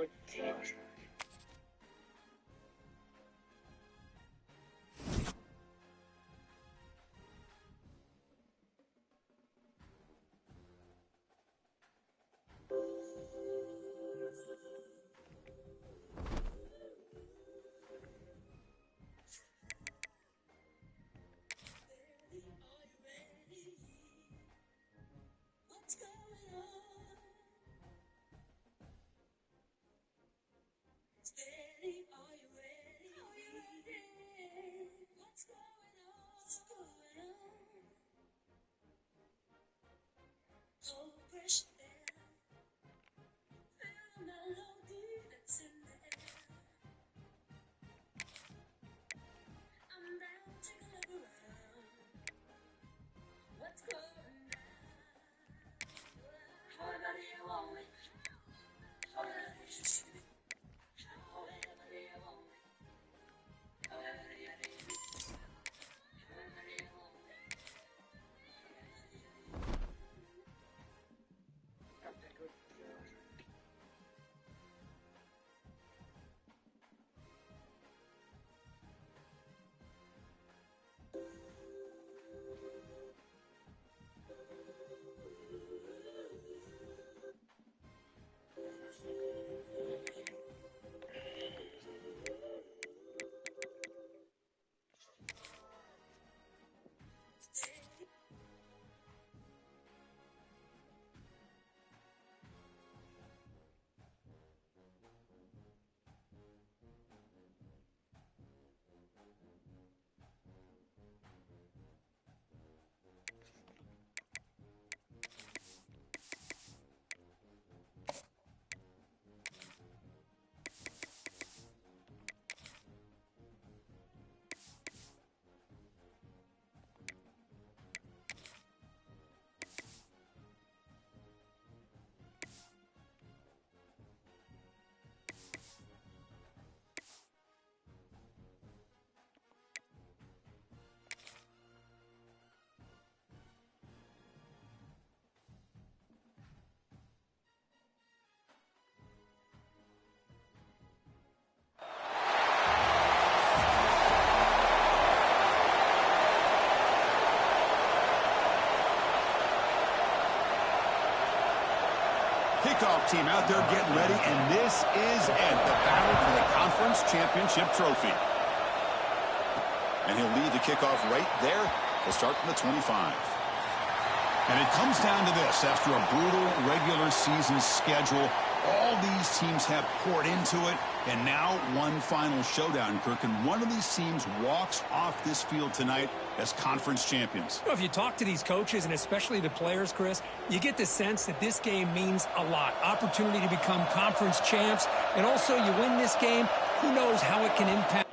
good team. Kickoff team out there getting ready, and this is it, the battle for the conference championship trophy. And he'll lead the kickoff right there. He'll start from the 25. And it comes down to this. After a brutal regular season schedule, all these teams have poured into it, and now one final showdown, Kirk. And one of these teams walks off this field tonight as conference champions. If you talk to these coaches, and especially the players, Chris, you get the sense that this game means a lot. Opportunity to become conference champs, and also you win this game, who knows how it can impact.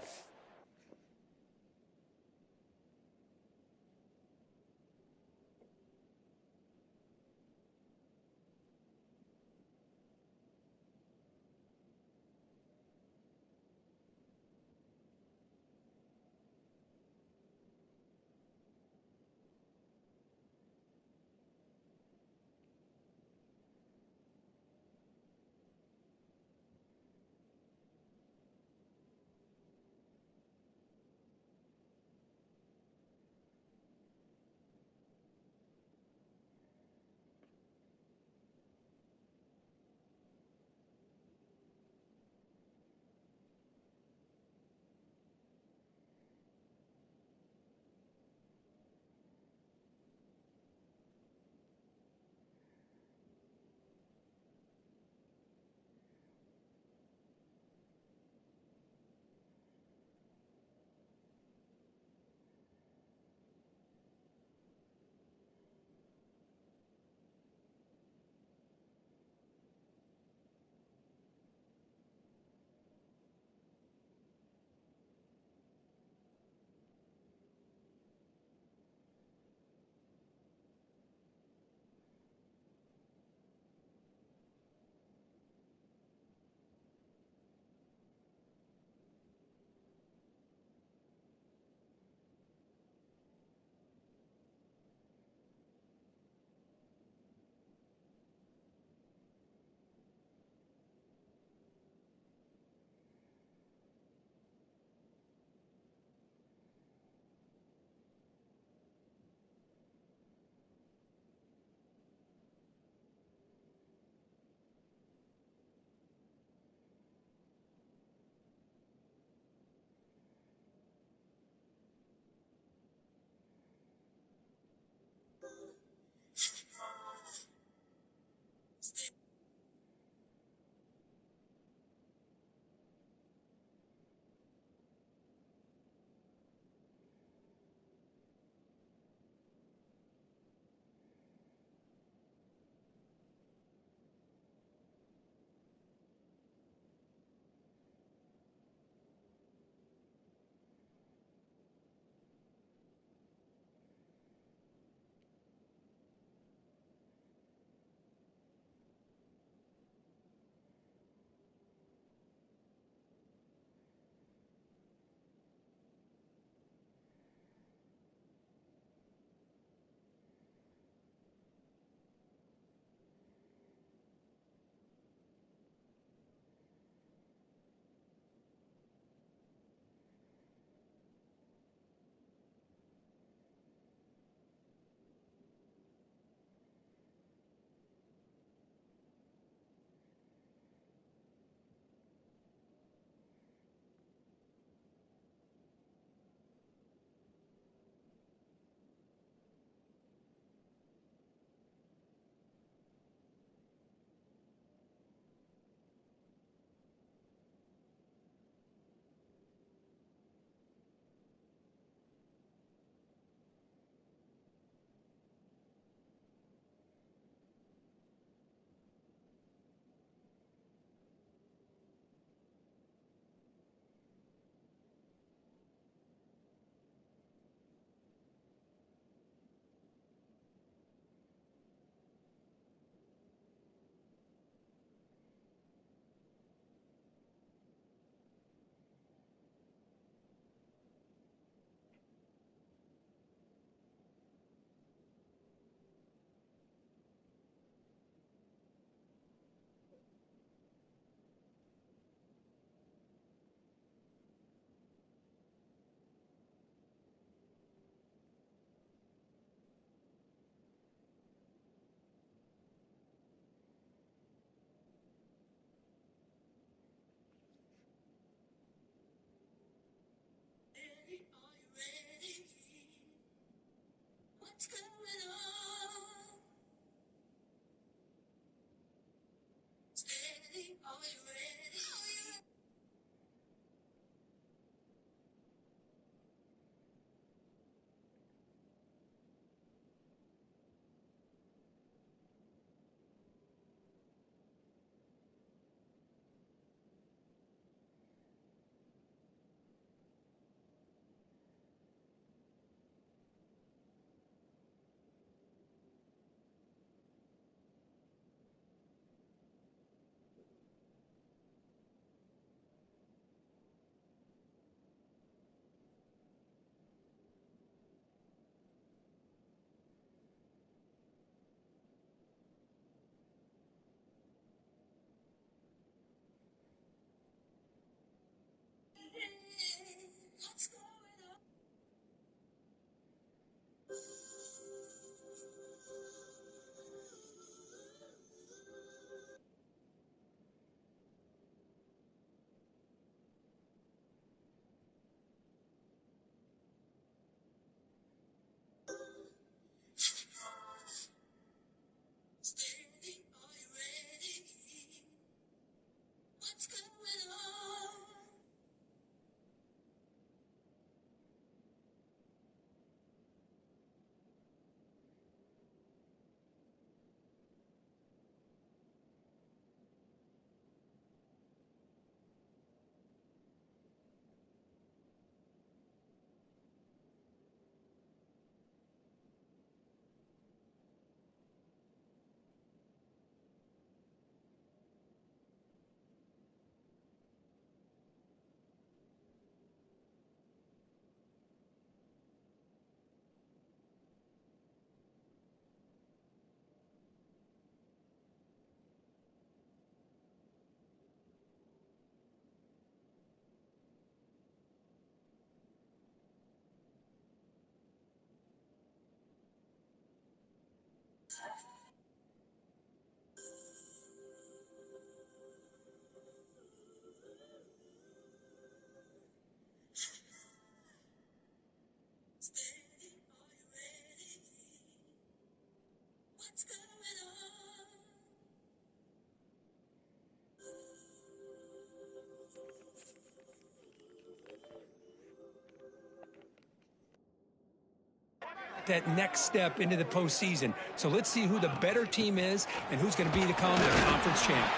That next step into the postseason. So let's see who the better team is and who's going to become the conference champ.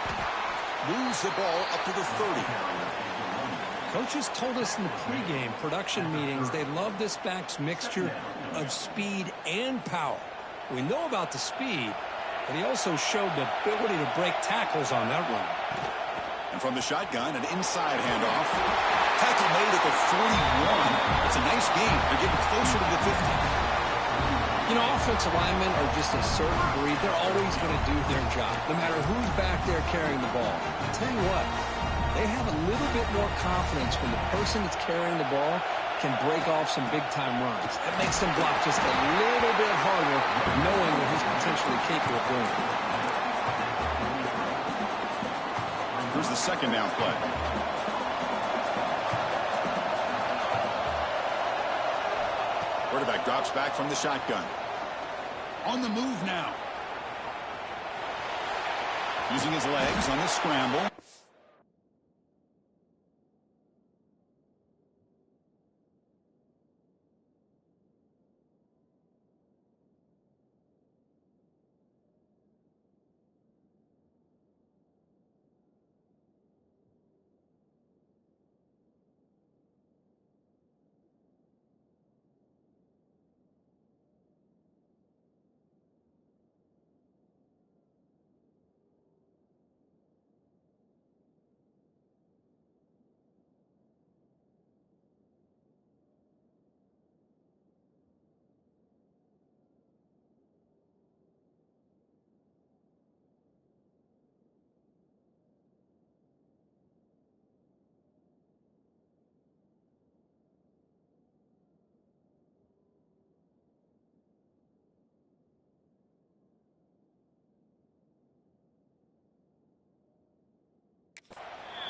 Moves the ball up to the 30. Coaches told us in the pregame production meetings they love this back's mixture of speed and power. We know about the speed, but he also showed the ability to break tackles on that run. And from the shotgun, an inside handoff. Tackle made at the 41. It's a nice gain. They're getting closer to the 50. You know, offensive linemen are just a certain breed. They're always going to do their job, no matter who's back there carrying the ball. I'll tell you what, they have a little bit more confidence when the person that's carrying the ball can break off some big-time runs. That makes them block just a little bit harder, knowing what he's potentially capable of doing. Here's the second down play. Quarterback drops back from the shotgun. On the move now. Using his legs on the scramble.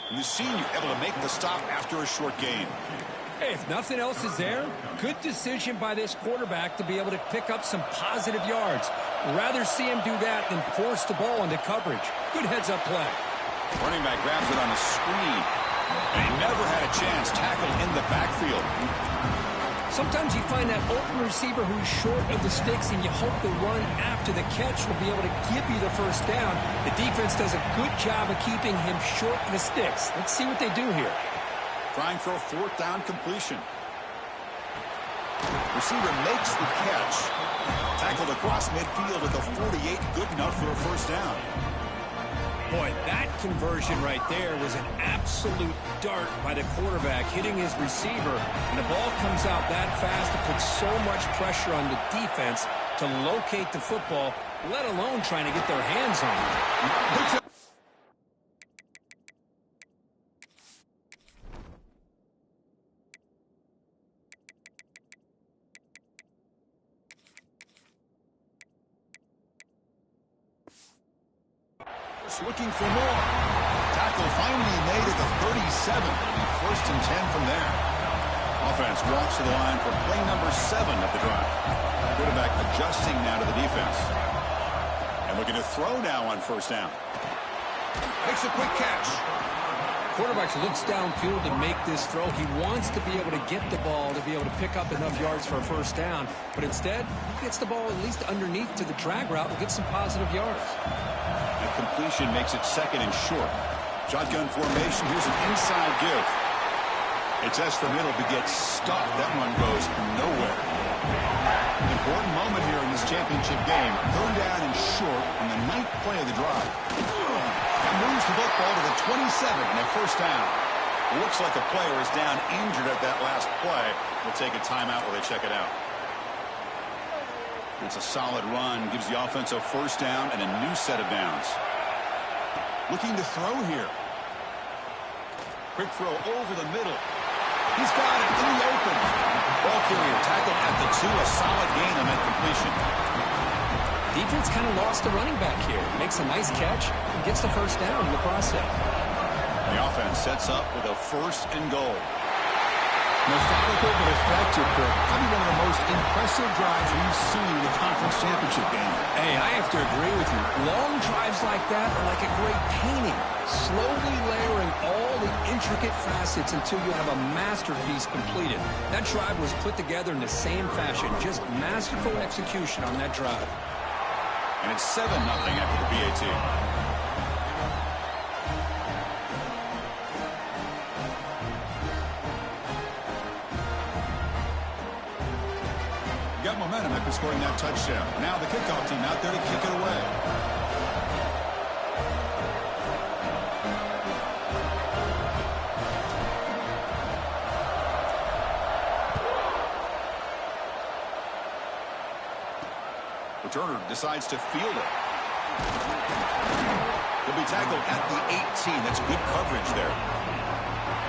And the senior able to make the stop after a short gain. Hey, if nothing else is there, good decision by this quarterback to be able to pick up some positive yards. Rather see him do that than force the ball into coverage. Good heads-up play. Running back grabs it on a screen. And he never had a chance. Tackled in the backfield. Sometimes you find that open receiver who's short of the sticks, and you hope the run after the catch will be able to give you the first down. The defense does a good job of keeping him short of the sticks. Let's see what they do here. Trying for a fourth down completion. Receiver makes the catch. Tackled across midfield at the 48. Good enough for a first down. Boy, that conversion right there was an absolute dart by the quarterback hitting his receiver. And the ball comes out that fast. It puts so much pressure on the defense to locate the football, let alone trying to get their hands on it. Looking for more. Tackle finally made at the 37. First and 10 from there. Offense walks to the line for play number 7 of the drive. Quarterback adjusting now to the defense. And looking to throw now on first down. Makes a quick catch. Quarterback looks downfield to make this throw. He wants to be able to get the ball to be able to pick up enough yards for a first down. But instead, he gets the ball at least underneath to the drag route and gets some positive yards. Completion makes it second and short. Shotgun formation. Here's an inside give. It's S for middle to get stuck. That one goes nowhere. Important moment here in this championship game. Third down and short on the 9th play of the drive. And moves the football to the 27 and a first down. Looks like a player is down injured at that last play. We'll take a timeout while they check it out. It's a solid run. Gives the offense a first down and a new set of downs. Looking to throw here. Quick throw over the middle. He's got it in the open. Ball carrier tackled at the 2. A solid gain on that completion. Defense kind of lost the running back here. Makes a nice catch and gets the first down in the process. The offense sets up with a first and goal. Methodical but effective, Kirk. Probably one of the most impressive drives we've seen in the conference championship game. Hey, I have to agree with you. Long drives like that are like a great painting. Slowly layering all the intricate facets until you have a masterpiece completed. That drive was put together in the same fashion. Just masterful execution on that drive. And it's 7-0 after the PAT. Got momentum after scoring that touchdown. Now the kickoff team out there to kick it away. Returner decides to field it. He'll be tackled at the 18. That's good coverage there.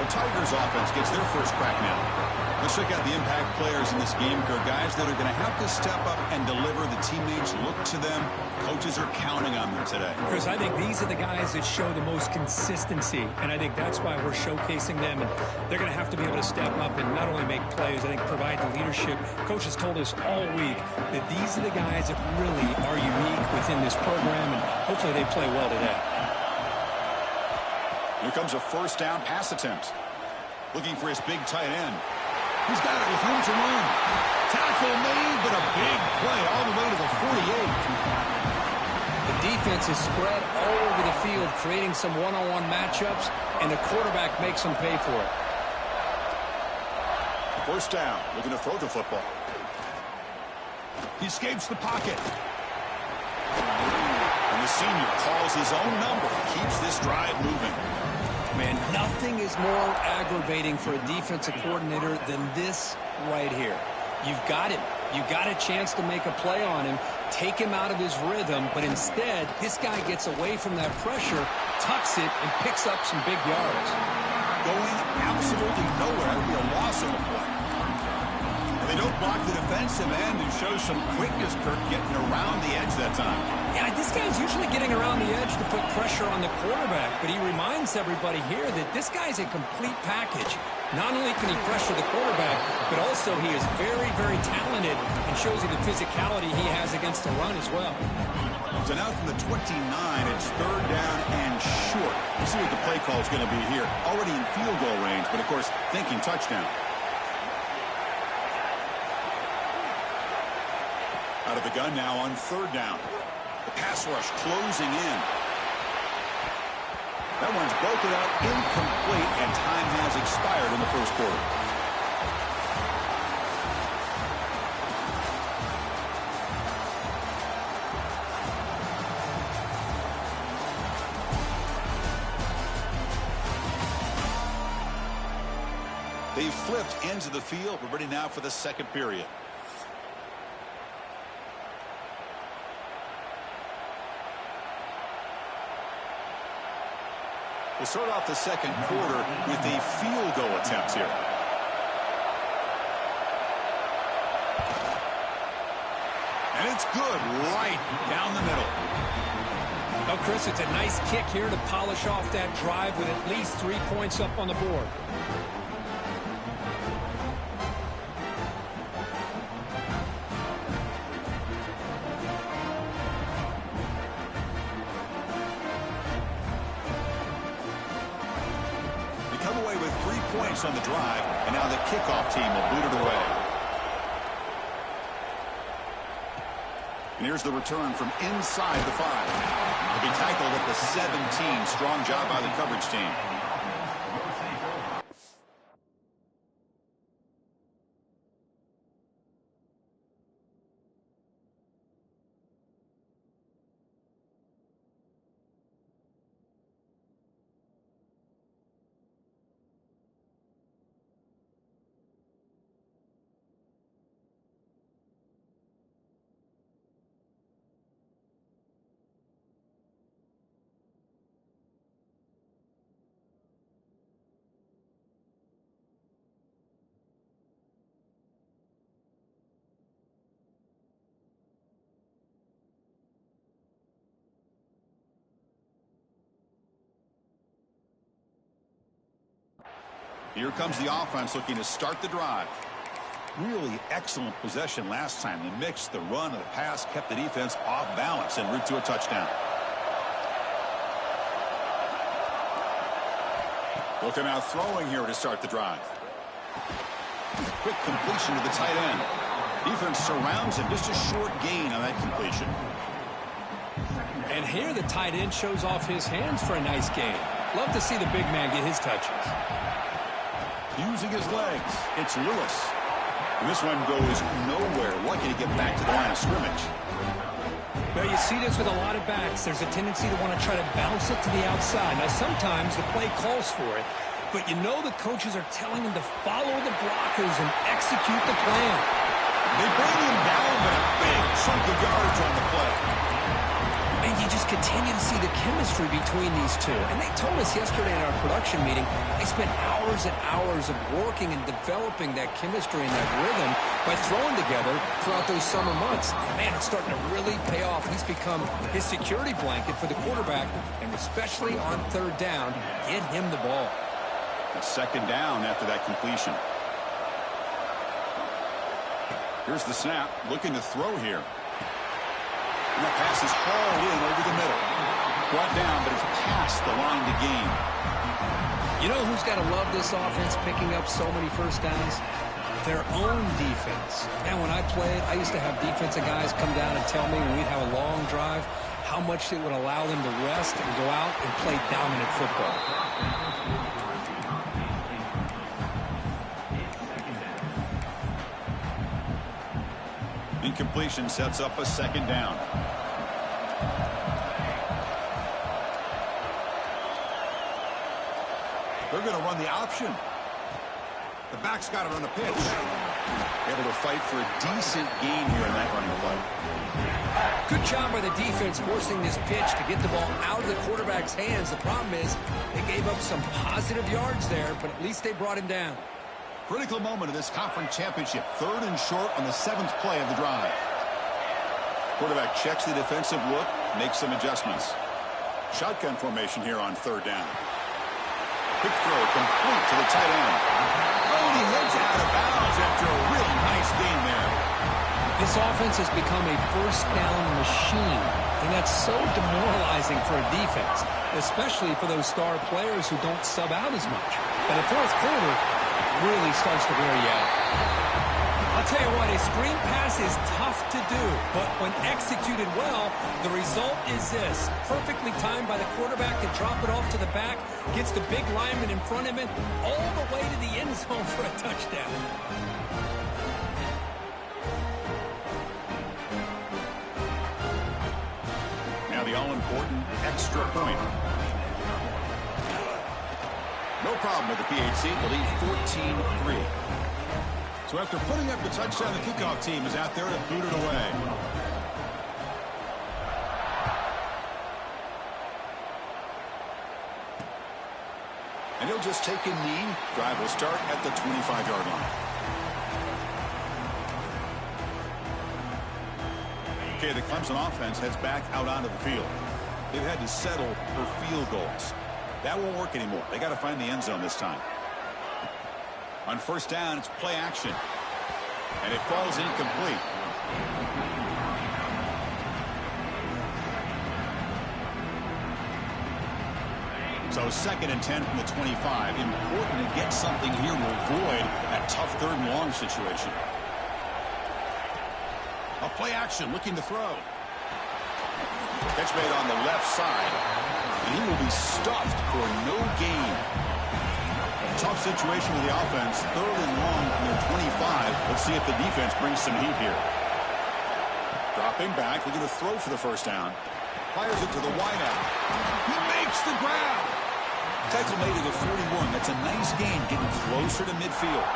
The Tigers offense gets their first crack now. Let's check out the impact players in this game, guys that are going to have to step up and deliver. The teammates look to them. Coaches are counting on them today. Chris, I think these are the guys that show the most consistency, and I think that's why we're showcasing them. And they're going to have to be able to step up and not only make plays, I think provide the leadership. Coaches told us all week that these are the guys that really are unique within this program, and hopefully they play well today. Here comes a first down pass attempt. Looking for his big tight end. He's got it with room to run. Tackle made, but a big play all the way to the 48. The defense is spread all over the field, creating some one-on-one matchups, and the quarterback makes them pay for it. First down, looking to throw the football. He escapes the pocket. And the senior calls his own number, keeps this drive moving. Man, nothing is more aggravating for a defensive coordinator than this right here. You've got him. You got a chance to make a play on him, take him out of his rhythm, but instead, this guy gets away from that pressure, tucks it, and picks up some big yards. Going absolutely nowhere. That would be a loss of a play. And They don't block the defensive end and show some quickness, Kirk, getting around the edge that time. Yeah, this guy's usually getting around the edge to put pressure on the quarterback, but he reminds everybody here that this guy's a complete package. Not only can he pressure the quarterback, but also he is very, very talented and shows you the physicality he has against the run as well. So now from the 29, it's third down and short. We'll see what the play call is going to be here. Already in field goal range, but of course, thinking touchdown. Out of the gun now on third down. The pass rush closing in. That one's broken out, incomplete, and time has expired in the first quarter. They've flipped ends of the field. We're ready now for the second period. We'll start off the second quarter with a field goal attempt here. And it's good right down the middle. Well, Chris, it's a nice kick here to polish off that drive with at least 3 points up on the board. On the drive, and now the kickoff team will boot it away. And here's the return from inside the 5. He'll be tackled at the 17. Strong job by the coverage team. Here comes the offense looking to start the drive. Really excellent possession last time. The mix, the run, and the pass kept the defense off balance en route to a touchdown. Looking out throwing here to start the drive. Quick completion to the tight end. Defense surrounds him. Just a short gain on that completion. And here the tight end shows off his hands for a nice gain. Love to see the big man get his touches. Using his legs, it's Lewis. And this one goes nowhere. Lucky to get back to the line of scrimmage. Well, you see this with a lot of backs. There's a tendency to want to try to bounce it to the outside. Now, sometimes the play calls for it, but you know the coaches are telling them to follow the blockers and execute the plan. They bring him down, but a big chunk of yards on the play. And you just continue to see the chemistry between these two. And they told us yesterday in our production meeting, they spent hours and hours of working and developing that chemistry and that rhythm by throwing together throughout those summer months. And man, it's starting to really pay off. He's become his security blanket for the quarterback, and especially on third down, get him the ball. A second down after that completion. Here's the snap, looking to throw here. And that pass is hauled in over the middle. Brought down, but it's past the line to gain. You know who's got to love this offense picking up so many first downs? Their own defense. And when I played, I used to have defensive guys come down and tell me when we'd have a long drive how much it would allow them to rest and go out and play dominant football. Incompletion sets up a second down. They're going to run the option. The back's got it on the pitch. Able to fight for a decent gain here in that running play. Good job by the defense forcing this pitch to get the ball out of the quarterback's hands. The problem is they gave up some positive yards there, but at least they brought him down. Critical moment of this conference championship. 3rd and short on the 7th play of the drive. Quarterback checks the defensive look, makes some adjustments. Shotgun formation here on 3rd down. Quick throw complete to the tight end. Oh, and he heads out of bounds after a really nice gain there. This offense has become a first down machine, and that's so demoralizing for a defense, especially for those star players who don't sub out as much. But the fourth quarter really starts to wear you out. I'll tell you what, a screen pass is tough to do, but when executed well, the result is this. Perfectly timed by the quarterback to drop it off to the back, gets the big lineman in front of him, all the way to the end zone for a touchdown. Now the all-important extra point. No problem with the PHC. The lead 14-3. So after putting up the touchdown, the kickoff team is out there to boot it away. And he'll just take a knee. Drive will start at the 25-yard line. Okay, the Clemson offense heads back out onto the field. They've had to settle for field goals. That won't work anymore. They got to find the end zone this time. On 1st down, it's play action. And it falls incomplete. So 2nd and 10 from the 25. Important to get something here to avoid that tough 3rd and long situation. A play action, looking to throw. Catch made on the left side. And he will be stuffed for no gain. Tough situation with the offense. 3rd and long from their 25. Let's see if the defense brings some heat here. Dropping back, looking to throw for the 1st down. Fires it to the wideout. He makes the grab. Tackle made at the 41. That's a nice gain, getting closer to midfield.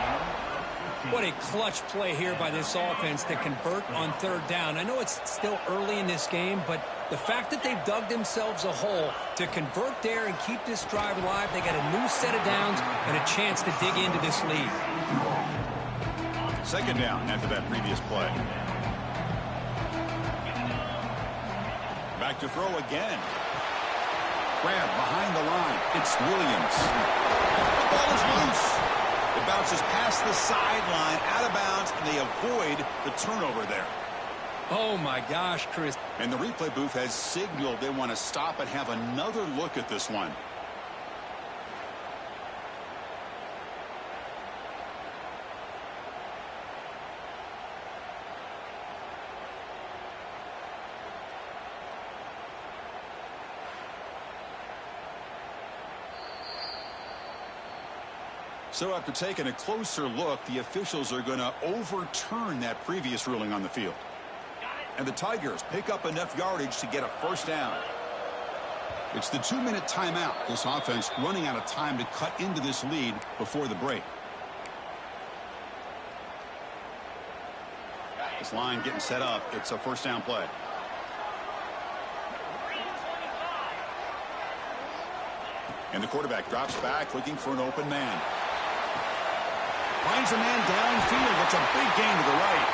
What a clutch play here by this offense to convert on 3rd down. I know it's still early in this game, but the fact that they've dug themselves a hole to convert there and keep this drive alive, they got a new set of downs and a chance to dig into this lead. 2nd down after that previous play. Back to throw again. Grab behind the line. It's Williams. The ball is loose. It bounces past the sideline, out of bounds, and they avoid the turnover there. Oh, my gosh, Chris. And the replay booth has signaled they want to stop and have another look at this one. So after taking a closer look, the officials are going to overturn that previous ruling on the field. And the Tigers pick up enough yardage to get a 1st down. It's the 2-minute timeout. This offense running out of time to cut into this lead before the break. This line getting set up. It's a 1st down play. And the quarterback drops back looking for an open man. Finds a man downfield. That's a big gain to the right.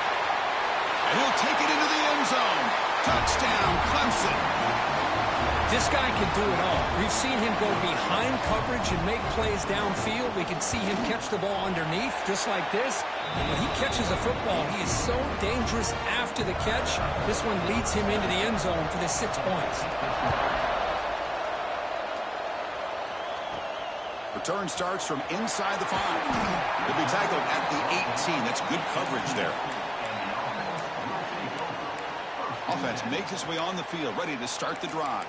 And he'll take it into the end zone. Touchdown, Clemson. This guy can do it all. We've seen him go behind coverage and make plays downfield. We can see him catch the ball underneath, just like this. And when he catches a football, he is so dangerous after the catch. This one leads him into the end zone for the 6 points. Return starts from inside the 5. He'll be tackled at the 18. That's good coverage there. Offense makes its way on the field, ready to start the drive.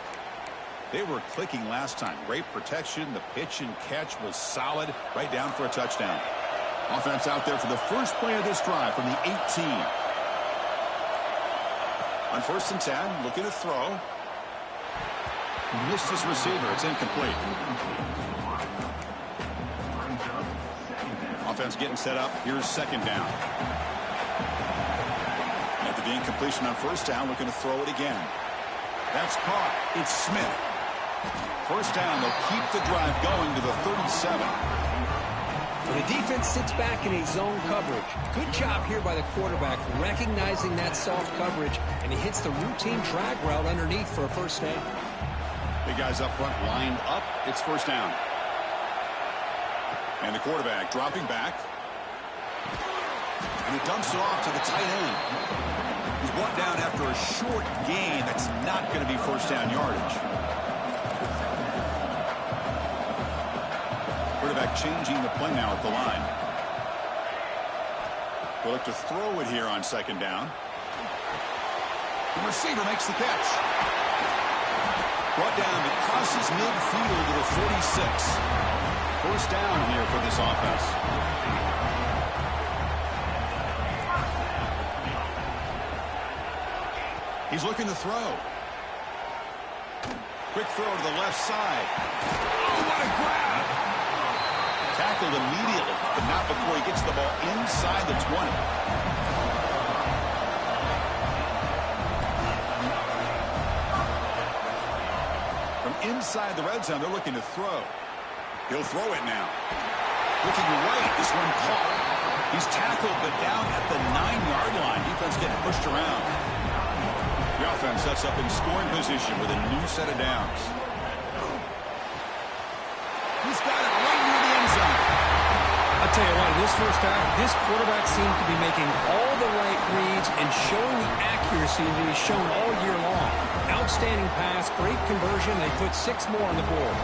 They were clicking last time. Great protection. The pitch and catch was solid, right down for a touchdown. Offense out there for the first play of this drive from the 18. On 1st and 10, looking to throw. Missed his receiver. It's incomplete. Offense getting set up. Here's 2nd down. After the incompletion on 1st down, looking to throw it again. That's caught. It's Smith. 1st down. They'll keep the drive going to the 37. The defense sits back in a zone coverage. Good job here by the quarterback recognizing that soft coverage, and he hits the routine drag route underneath for a first down. Big guys up front lined up. It's first down. And the quarterback dropping back. And he dumps it off to the tight end. He's brought down after a short gain. That's not going to be first down yardage. Quarterback changing the play now at the line. They'll look to throw it here on second down. The receiver makes the catch. Brought down across his midfield to the 46. First down here for this offense. He's looking to throw. Quick throw to the left side. Oh, what a grab! Tackled immediately, but not before he gets the ball inside the 20. From inside the red zone, they're looking to throw. He'll throw it now. Looking right, this one caught. He's tackled, but down at the 9-yard line. Defense getting pushed around. The offense sets up in scoring position with a new set of downs. He's got it right near the end zone. I'll tell you what, in this first half, this quarterback seems to be making all the right reads and showing the accuracy that he's shown all year long. Outstanding pass, great conversion. They put 6 more on the board.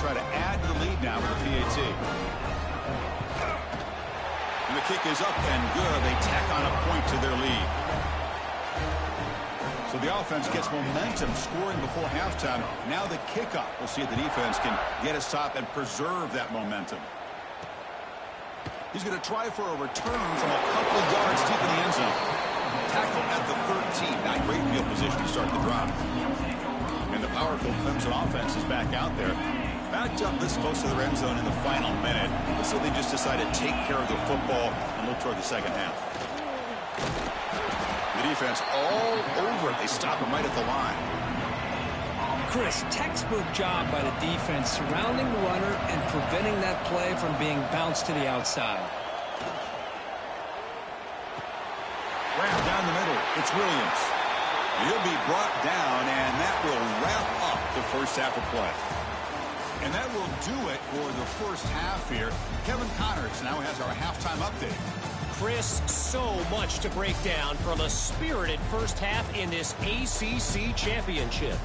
Try to add to the lead now with the PAT. And the kick is up and good. They tack on a point to their lead. So the offense gets momentum scoring before halftime. Now the kickoff. We'll see if the defense can get a stop and preserve that momentum. He's going to try for a return from a couple of yards deep in the end zone. Tackle at the 13. Not great field position to start the drive. And the powerful Clemson offense is back out there. Backed up this close to the end zone in the final minute. So they just decided to take care of the football and look toward the second half. The defense all over it. They stop him right at the line. Chris, textbook job by the defense surrounding the runner and preventing that play from being bounced to the outside. Wrap down the middle. It's Williams. He'll be brought down, and that will wrap up the first half of play. And that will do it for the first half here. Kevin Connors now has our halftime update. Chris, so much to break down from a spirited first half in this ACC championship.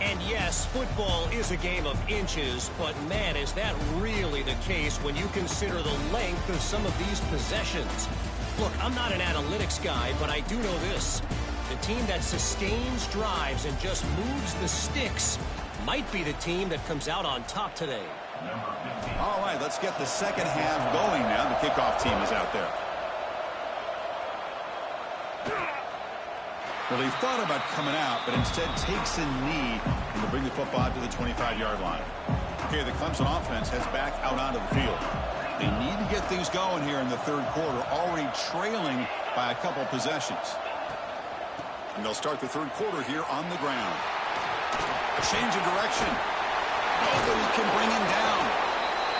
And yes, football is a game of inches, but man, is that really the case when you consider the length of some of these possessions. Look, I'm not an analytics guy, but I do know this. The team that sustains drives and just moves the sticks might be the team that comes out on top today. All right, let's get the second half going now. The kickoff team is out there. Well, he thought about coming out, but instead takes a knee and will bring the football out to the 25-yard line. Okay, the Clemson offense heads back out onto the field. They need to get things going here in the third quarter, already trailing by a couple possessions. And they'll start the third quarter here on the ground. Change of direction. Nobody can bring him down.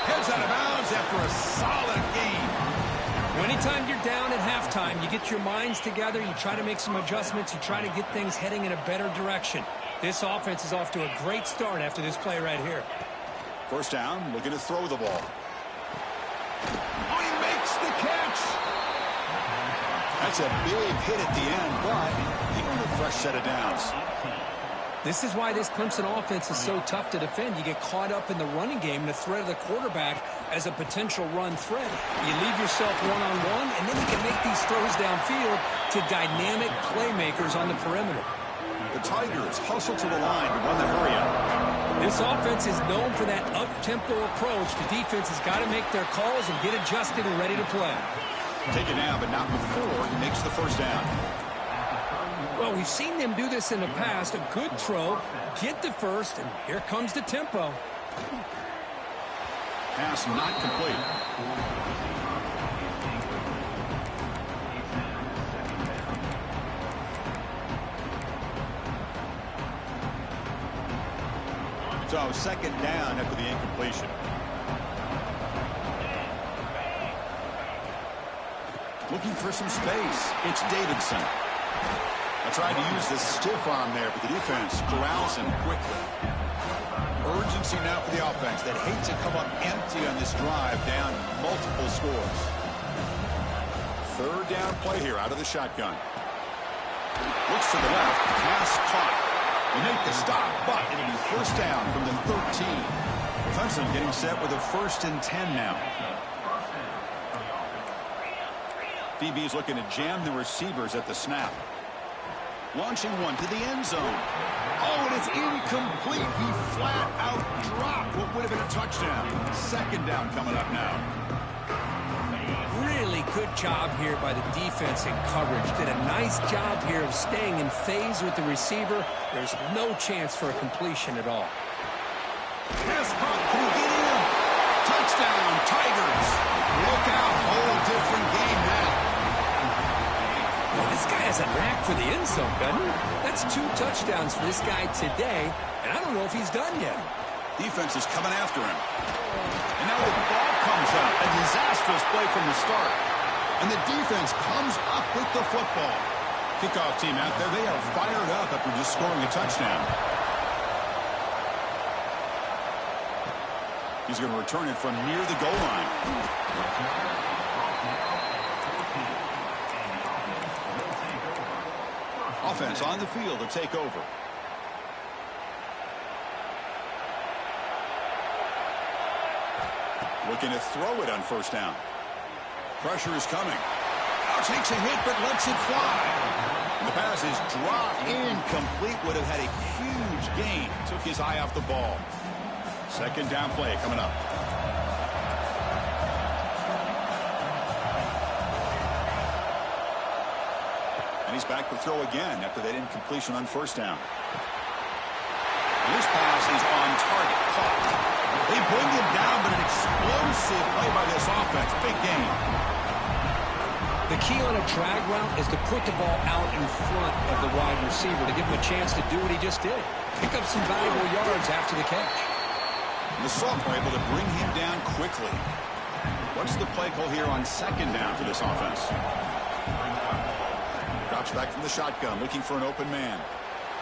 Heads out of bounds after a solid game. Anytime you're down at halftime, you get your minds together, you try to make some adjustments, you try to get things heading in a better direction. This offense is off to a great start after this play right here. First down, looking to throw the ball. Oh, he makes the catch. That's a big hit at the end, but he earned a fresh set of downs. This is why this Clemson offense is so tough to defend. You get caught up in the running game, the threat of the quarterback as a potential run threat. You leave yourself one-on-one, and then you can make these throws downfield to dynamic playmakers on the perimeter. The Tigers hustle to the line to run the hurry-up. This offense is known for that up-tempo approach. The defense has got to make their calls and get adjusted and ready to play. Take it now, but not before he makes the first down. Well, we've seen them do this in the past. A good throw, get the first, and here comes the tempo. Pass not complete. So second down after the incompletion. Looking for some space. It's Davidson. I tried to use the stiff arm there, but the defense corrals him quickly. Urgency now for the offense that hate to come up empty on this drive, down multiple scores. Third down play here out of the shotgun. Looks to the left, pass caught. They make the stop, but it'll be first down from the 13. Clemson getting set with a 1st and 10 now. DB's looking to jam the receivers at the snap. Launching one to the end zone. Oh, and it's incomplete. He flat out dropped what would have been a touchdown. Second down coming up now. Really good job here by the defense in coverage. Did a nice job here of staying in phase with the receiver. There's no chance for a completion at all. Pass caught. Can he get in? Touchdown, Tigers. Look out. Whole different game now. Well, this guy has a knack for the end zone, doesn't he? That's 2 touchdowns for this guy today, and I don't know if he's done yet. Defense is coming after him. And now the ball comes up. A disastrous play from the start. And the defense comes up with the football. Kickoff team out there, they are fired up after just scoring a touchdown. He's going to return it from near the goal line. Offense on the field to take over. Looking to throw it on first down. Pressure is coming. Now takes a hit but lets it fly. And the pass is dropped incomplete. Would have had a huge gain. Took his eye off the ball. Second down play coming up. And he's back to throw again after that incompletion on first down. And this pass is on target. Caught. They bring him down, but an explosive play by this offense. Big game. The key on a drag route is to put the ball out in front of the wide receiver to give him a chance to do what he just did. Pick up some valuable yards after the catch. And the sophomore able to bring him down quickly. What's the play call here on second down for this offense? Drops back from the shotgun, looking for an open man.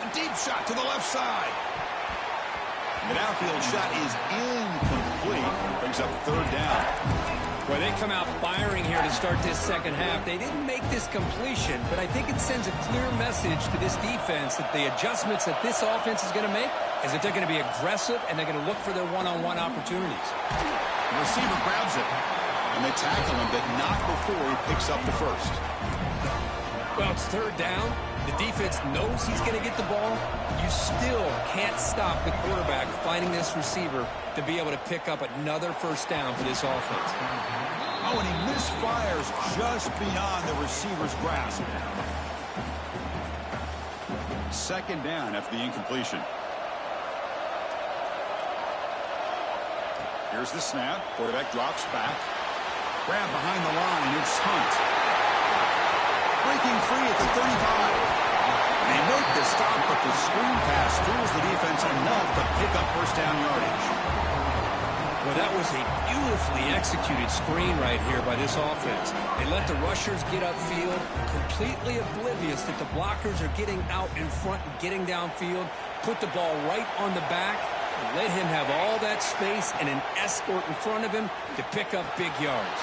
A deep shot to the left side. And the downfield shot is incomplete. Brings up third down. Well, they come out firing here to start this second half. They didn't make this completion, but I think it sends a clear message to this defense that the adjustments that this offense is going to make is that they're going to be aggressive and they're going to look for their one-on-one opportunities. The receiver grabs it, and they tackle him, but not before he picks up the first. Well, it's third down. The defense knows he's going to get the ball. You still can't stop the quarterback finding this receiver to be able to pick up another first down for this offense. Oh, and he misfires just beyond the receiver's grasp. Second down after the incompletion. Here's the snap. Quarterback drops back. Grab behind the line. It's Hunt. Breaking free at the 35. They make the stop, but the screen pass fools the defense enough to pick up first down yardage. Well, that was a beautifully executed screen right here by this offense. They let the rushers get upfield, completely oblivious that the blockers are getting out in front and getting downfield, put the ball right on the back, and let him have all that space and an escort in front of him to pick up big yards.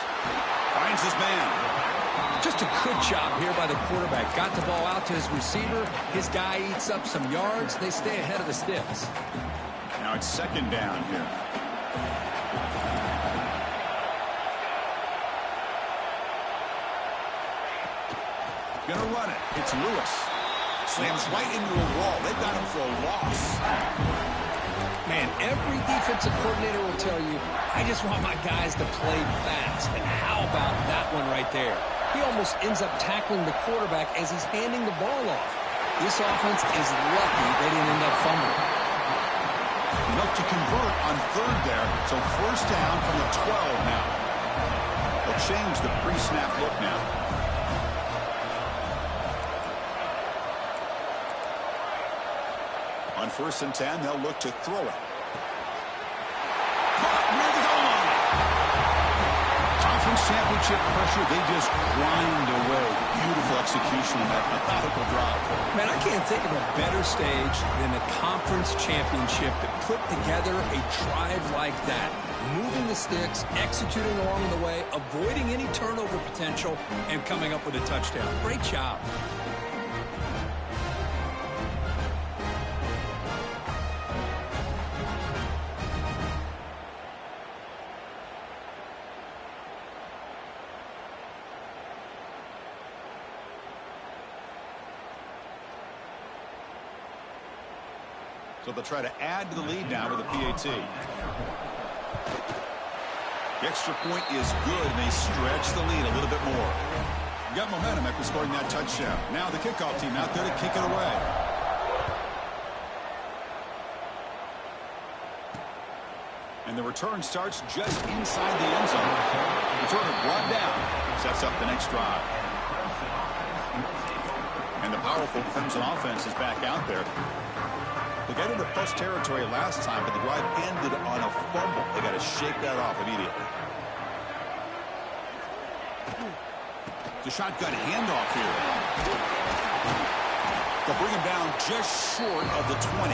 Finds his man. Just a good job here by the quarterback. Got the ball out to his receiver. His guy eats up some yards. They stay ahead of the sticks. Now it's second down here. Gonna run it. It's Lewis. Slams right into a wall. They've got him for a loss. Man, every defensive coordinator will tell you, I just want my guys to play fast. And how about that one right there? He almost ends up tackling the quarterback as he's handing the ball off. This offense is lucky they didn't end up fumbling. Enough to convert on third there, so first down from the 12 now. They'll change the pre-snap look now. On 1st and 10, they'll look to throw it. championship pressure, they just grind away. Beautiful execution in that methodical drive. Man, I can't think of a better stage than the conference championship to put together a drive like that. Moving the sticks, executing along the way, avoiding any turnover potential, and coming up with a touchdown. Great job. So they'll try to add to the lead now with a PAT. The extra point is good, and they stretch the lead a little bit more. You got momentum after scoring that touchdown. Now the kickoff team out there to kick it away. And the return starts just inside the end zone. Returner brought down. Sets up the next drive. And the powerful Crimson offense is back out there. They got into plus territory last time, but the drive ended on a fumble. They got to shake that off immediately. The shotgun handoff here. They'll bring him down just short of the 20.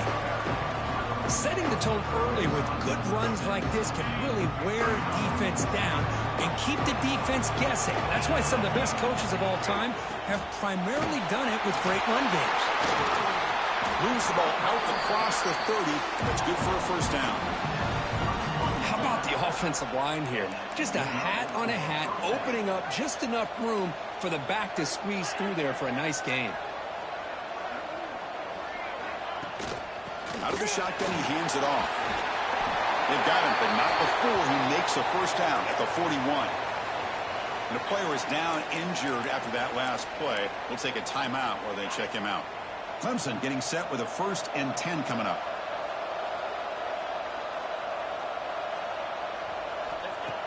Setting the tone early with good runs like this can really wear defense down and keep the defense guessing. That's why some of the best coaches of all time have primarily done it with great run games. Moves the ball out across the 30. That's good for a first down. How about the offensive line here? Just a hat on a hat, opening up just enough room for the back to squeeze through there for a nice gain. Out of the shotgun, he hands it off. They've got him, but not before he makes a first down at the 41. And the player is down injured after that last play. We'll take a timeout while they check him out. Clemson getting set with a 1st and 10 coming up.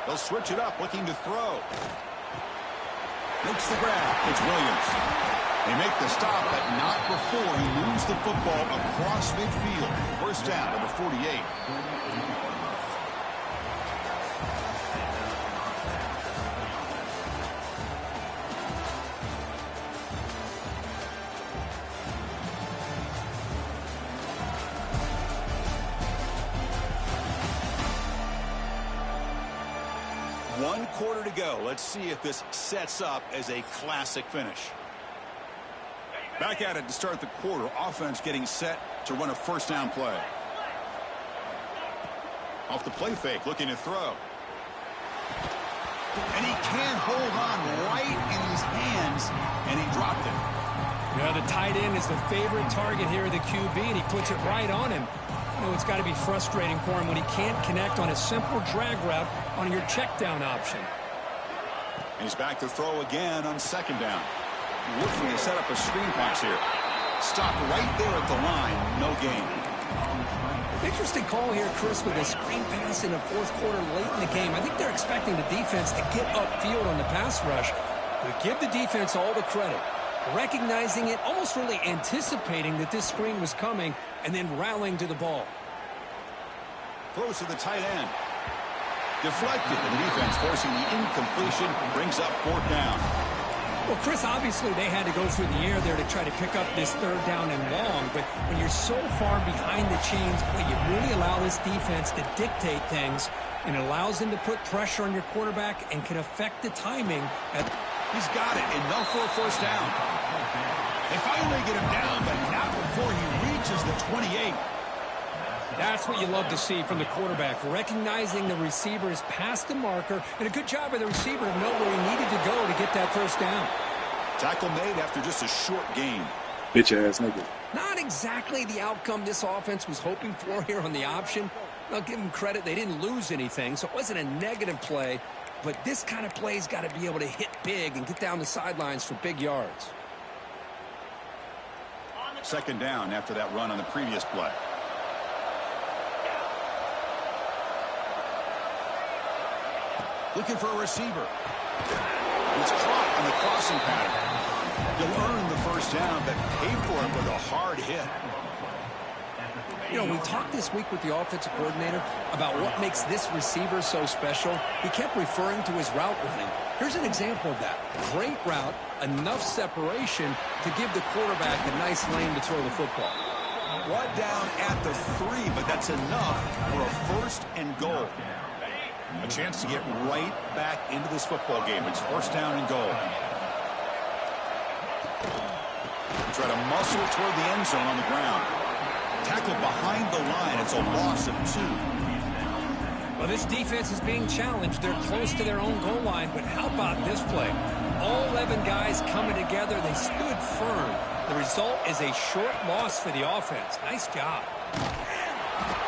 They'll switch it up, looking to throw. Makes the grab. It's Williams. They make the stop, but not before he moves the football across midfield. First down at the 48. One quarter to go. Let's see if this sets up as a classic finish. Back at it to start the quarter. Offense getting set to run a first down play. Off the play fake, looking to throw. And he can't hold on right in his hands, and he dropped it. Yeah, the tight end is the favorite target here of the QB, and he puts it right on him. You know, it's got to be frustrating for him when he can't connect on a simple drag route on your check down option. He's back to throw again on second down. Looking to set up a screen pass here. Stopped right there at the line. No gain. Interesting call here, Chris, with a screen pass in the fourth quarter late in the game. I think they're expecting the defense to get upfield on the pass rush. But give the defense all the credit. Recognizing it, almost really anticipating that this screen was coming, and then rallying to the ball. Throws to the tight end. Deflected, and the defense forcing the incompletion. Brings up fourth down. Well, Chris, obviously they had to go through the air there to try to pick up this third down and long, but when you're so far behind the chains, boy, you really allow this defense to dictate things, and it allows them to put pressure on your quarterback and can affect the timing. He's got it, enough for a first down. They finally get him down, but not before he reaches the 28. That's what you love to see from the quarterback, recognizing the receiver is past the marker, and a good job by the receiver to know where he needed to go to get that first down. Tackle made after just a short gain. Bitch ass nigga. Not exactly the outcome this offense was hoping for here on the option. I'll give them credit. They didn't lose anything, so it wasn't a negative play, but this kind of play's got to be able to hit big and get down the sidelines for big yards. Second down after that run on the previous play. Looking for a receiver. It's caught on the crossing pattern. He'll earn the first down, but pay for it with a hard hit. You know, we talked this week with the offensive coordinator about what makes this receiver so special. He kept referring to his route running. Here's an example of that. Great route, enough separation to give the quarterback a nice lane to throw the football. Brought down at the 3, but that's enough for a 1st and goal. A chance to get right back into this football game. It's 1st down and goal. Try to muscle toward the end zone on the ground. Tackle behind the line. It's a loss of 2. Well, this defense is being challenged. They're close to their own goal line, but how about this play? All 11 guys coming together. They stood firm. The result is a short loss for the offense. Nice job.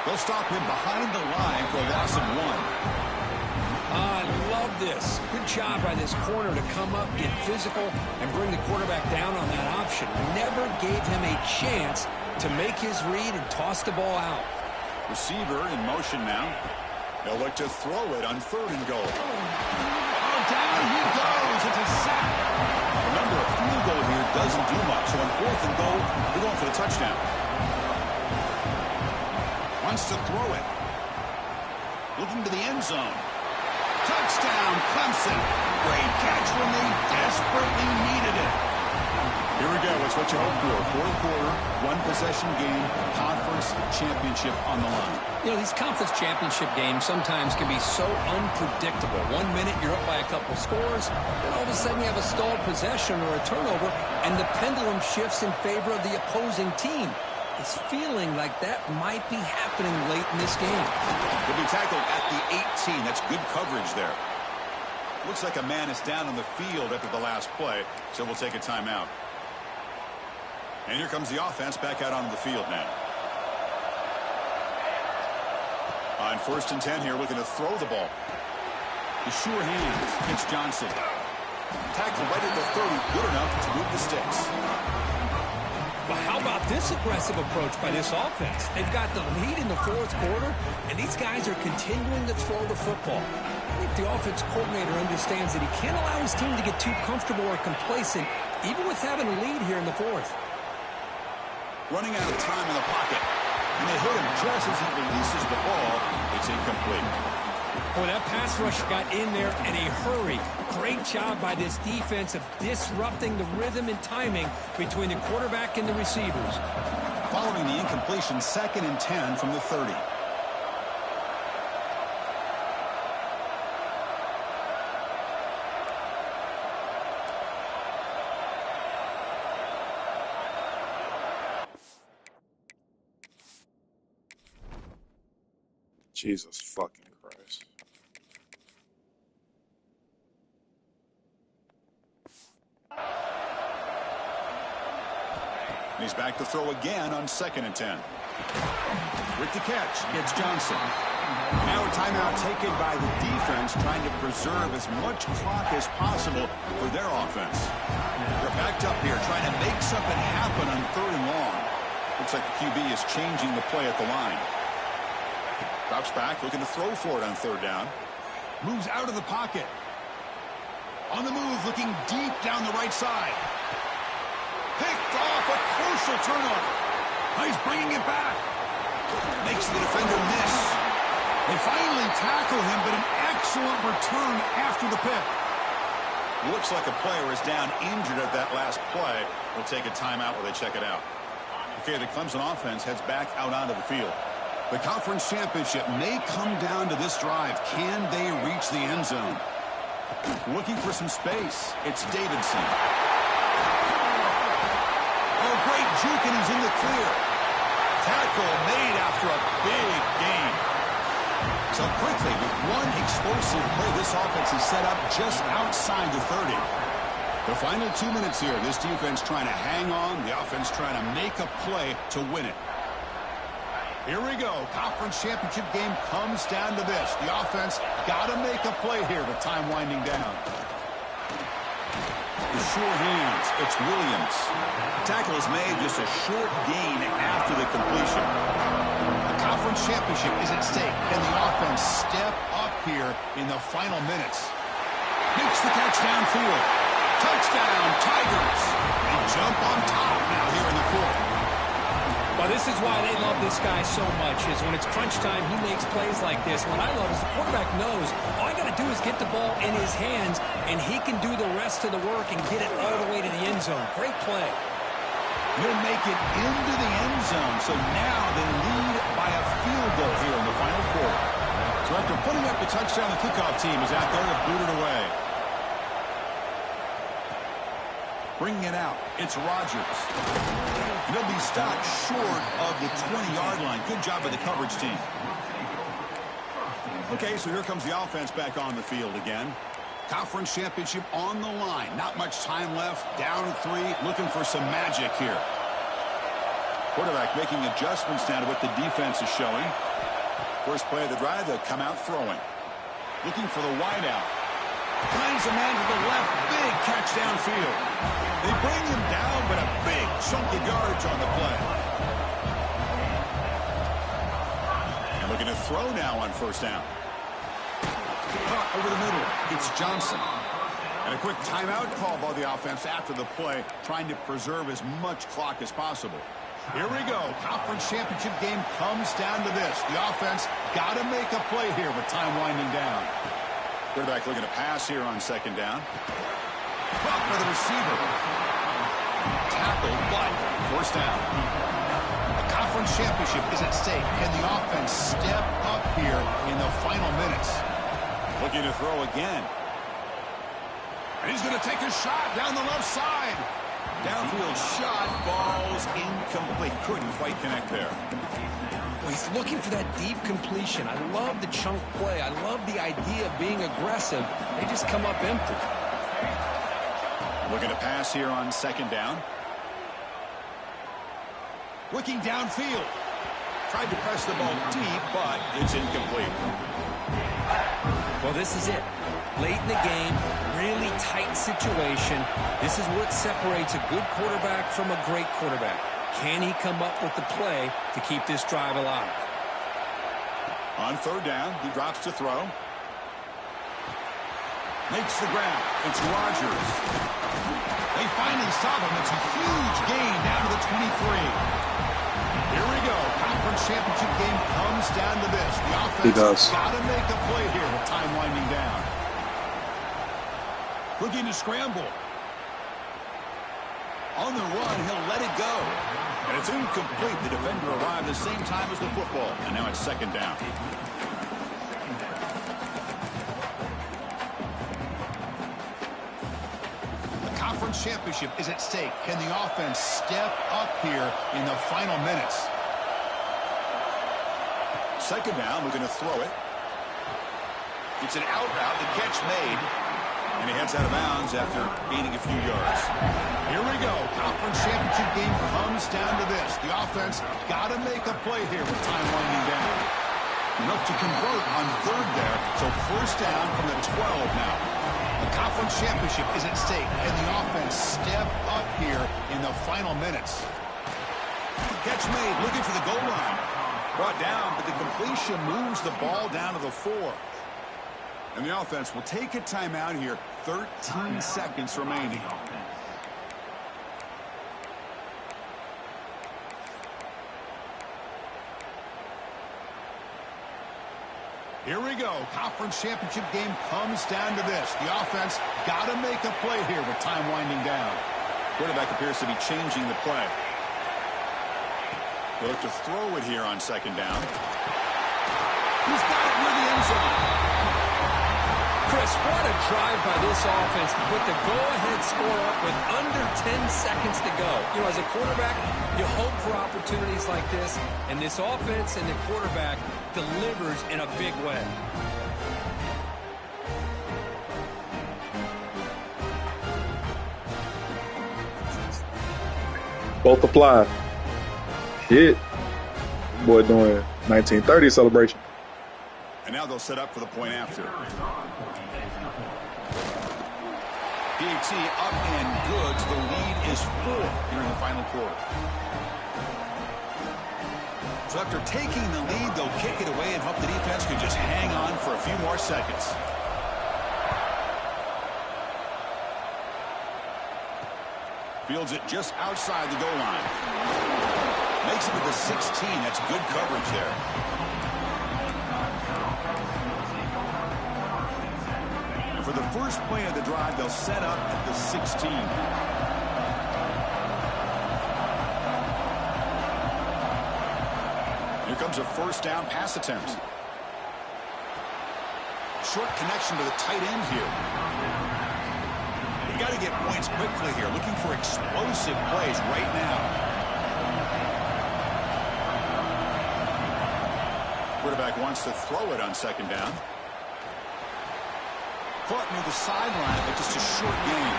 They'll stop him behind the line for a loss of 1. I love this. Good job by this corner to come up, get physical, and bring the quarterback down on that option. Never gave him a chance to make his read and toss the ball out. Receiver in motion now. They'll look to throw it on 3rd and goal. Oh, down he goes. It's a sack. Remember, a field goal here doesn't do much. So on 4th and goal, they're going for the touchdown. Wants to throw it. Looking to the end zone. Touchdown, Clemson. Great catch when they desperately needed it. Here we go. It's what you hope for. 4th quarter, 1-possession game, conference championship on the line. You know, these conference championship games sometimes can be so unpredictable. 1 minute you're up by a couple scores, then all of a sudden you have a stalled possession or a turnover, and the pendulum shifts in favor of the opposing team. It's feeling like that might be happening late in this game. He'll be tackled at the 18. That's good coverage there. Looks like a man is down on the field after the last play, so we'll take a timeout. And here comes the offense back out onto the field now. On 1st and 10 here, looking to throw the ball. The sure hands. It's Johnson. Tackled right at the 30. Good enough to move the sticks. But how about this aggressive approach by this offense? They've got the lead in the 4th quarter, and these guys are continuing to throw the football. I think the offense coordinator understands that he can't allow his team to get too comfortable or complacent, even with having a lead here in the 4th. Running out of time in the pocket. And they hit him just as he releases the ball. It's incomplete. Boy, that pass rush got in there in a hurry. Great job by this defense of disrupting the rhythm and timing between the quarterback and the receivers. Following the incompletion, 2nd and 10 from the 30. Jesus fucking Christ. And he's back to throw again on 2nd and 10. With the catch, it's Johnson. Now a timeout taken by the defense, trying to preserve as much clock as possible for their offense. They're backed up here, trying to make something happen on 3rd and long. Looks like the QB is changing the play at the line. Drops back, looking to throw for it on 3rd down. Moves out of the pocket. On the move, looking deep down the right side. Picked off, a crucial turnover. He's bringing it back. Makes the defender miss. They finally tackle him, but an excellent return after the pick. Looks like a player is down injured at that last play. We'll take a timeout while they check it out. Okay, the Clemson offense heads back out onto the field. The conference championship may come down to this drive. Can they reach the end zone? Looking for some space. It's Davidson. Oh, great juke, and he's in the clear. Tackle made after a big gain. So quickly, with one explosive play, this offense is set up just outside the 30. The final 2 minutes here. This defense trying to hang on. The offense trying to make a play to win it. Here we go. Conference championship game comes down to this. The offense got to make a play here with time winding down. The sure hands. It's Williams. Tackle is made, just a short gain after the completion. The conference championship is at stake. Can the offense step up here in the final minutes? Makes the catch downfield. Touchdown, Tigers. They jump on top now here in the 4th. Well, this is why they love this guy so much, is when it's crunch time, he makes plays like this. What I love is the quarterback knows all I got to do is get the ball in his hands, and he can do the rest of the work and get it all the way to the end zone. Great play. He'll make it into the end zone, so now they lead by a field goal here in the final quarter. So after putting up the touchdown, the kickoff team is out there to boot it away. Bringing it out, it's Rodgers. He'll be stopped short of the 20-yard line. Good job by the coverage team. Okay, so here comes the offense back on the field again. Conference championship on the line. Not much time left. Down 3, looking for some magic here. Quarterback making adjustments now to what the defense is showing. First play of the drive, they'll come out throwing. Looking for the wideout. Finds a man to the left. Big catch downfield. They bring him down, but a big chunk of yards on the play. And looking to throw now on first down. Caught over the middle. It's Johnson. And a quick timeout call by the offense after the play, trying to preserve as much clock as possible. Here we go. Conference championship game comes down to this. The offense got to make a play here with time winding down. Quarterback looking to pass here on second down. Caught by the receiver. Tackled, but first down. The conference championship is at stake. Can the offense step up here in the final minutes? Looking to throw again. And he's going to take a shot down the left side. Downfield shot, falls incomplete. Couldn't quite connect there. Well, he's looking for that deep completion. I love the chunk play. I love the idea of being aggressive. They just come up empty. Looking to pass here on second down. Looking downfield. Tried to press the ball deep, but it's incomplete. Well, this is it. Late in the game, really tight situation. This is what separates a good quarterback from a great quarterback. Can he come up with the play to keep this drive alive? On third down, he drops to throw. Makes the grab. It's Rodgers. They finally stop him. It's a huge gain down to the 23. Here we go. Conference championship game comes down to this. The offense got to make a play here with time winding down. Looking to scramble. On the run, he'll let it go. And it's incomplete. The defender arrived the same time as the football. And now it's second down. The conference championship is at stake. Can the offense step up here in the final minutes? Second down, we're going to throw it. It's an out route. The catch made. And he heads out of bounds after gaining a few yards. Here we go. Conference championship game comes down to this. The offense got to make a play here with time winding down. Enough to convert on third there. So first down from the 12 now. The conference championship is at stake. Can the offense step up here in the final minutes? Catch made. Looking for the goal line. Brought down, but the completion moves the ball down to the 4. And the offense will take a timeout here. 13 seconds remaining. Here we go. Conference championship game comes down to this. The offense got to make a play here with time winding down. Quarterback appears to be changing the play. They'll look to throw it here on second down. He's got it near the end zone. Chris, what a drive by this offense to put the go-ahead score up with under 10 seconds to go. You know, as a quarterback, you hope for opportunities like this, and this offense and the quarterback delivers in a big way. Both apply. Hit. Boy doing 1930 celebration. And now they'll set up for the point after. PAT up and good. The lead is 4 here in the final quarter. So after taking the lead, they'll kick it away and hope the defense can just hang on for a few more seconds. Fields it just outside the goal line. Makes it to the 16. That's good coverage there. And for the first play of the drive, they'll set up at the 16. Here comes a first down pass attempt. Short connection to the tight end here. You've got to get points quickly here. Looking for explosive plays right now. Quarterback wants to throw it on second down. Caught near the sideline, but just a short gain.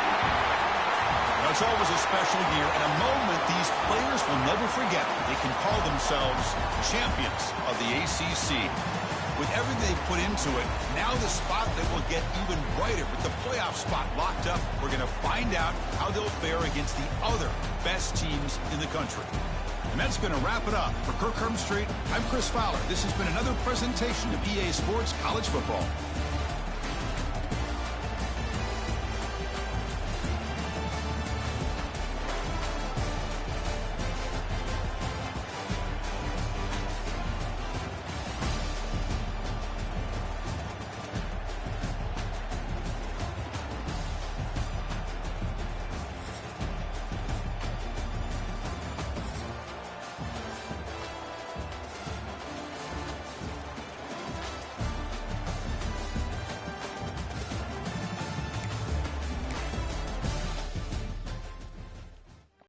Now, it's always a special year and a moment these players will never forget. They can call themselves champions of the ACC. With everything they've put into it, now the spotlight will get even brighter. With the playoff spot locked up, we're going to find out how they'll fare against the other best teams in the country. And that's going to wrap it up. For Kirk Street, I'm Chris Fowler. This has been another presentation of EA Sports College Football.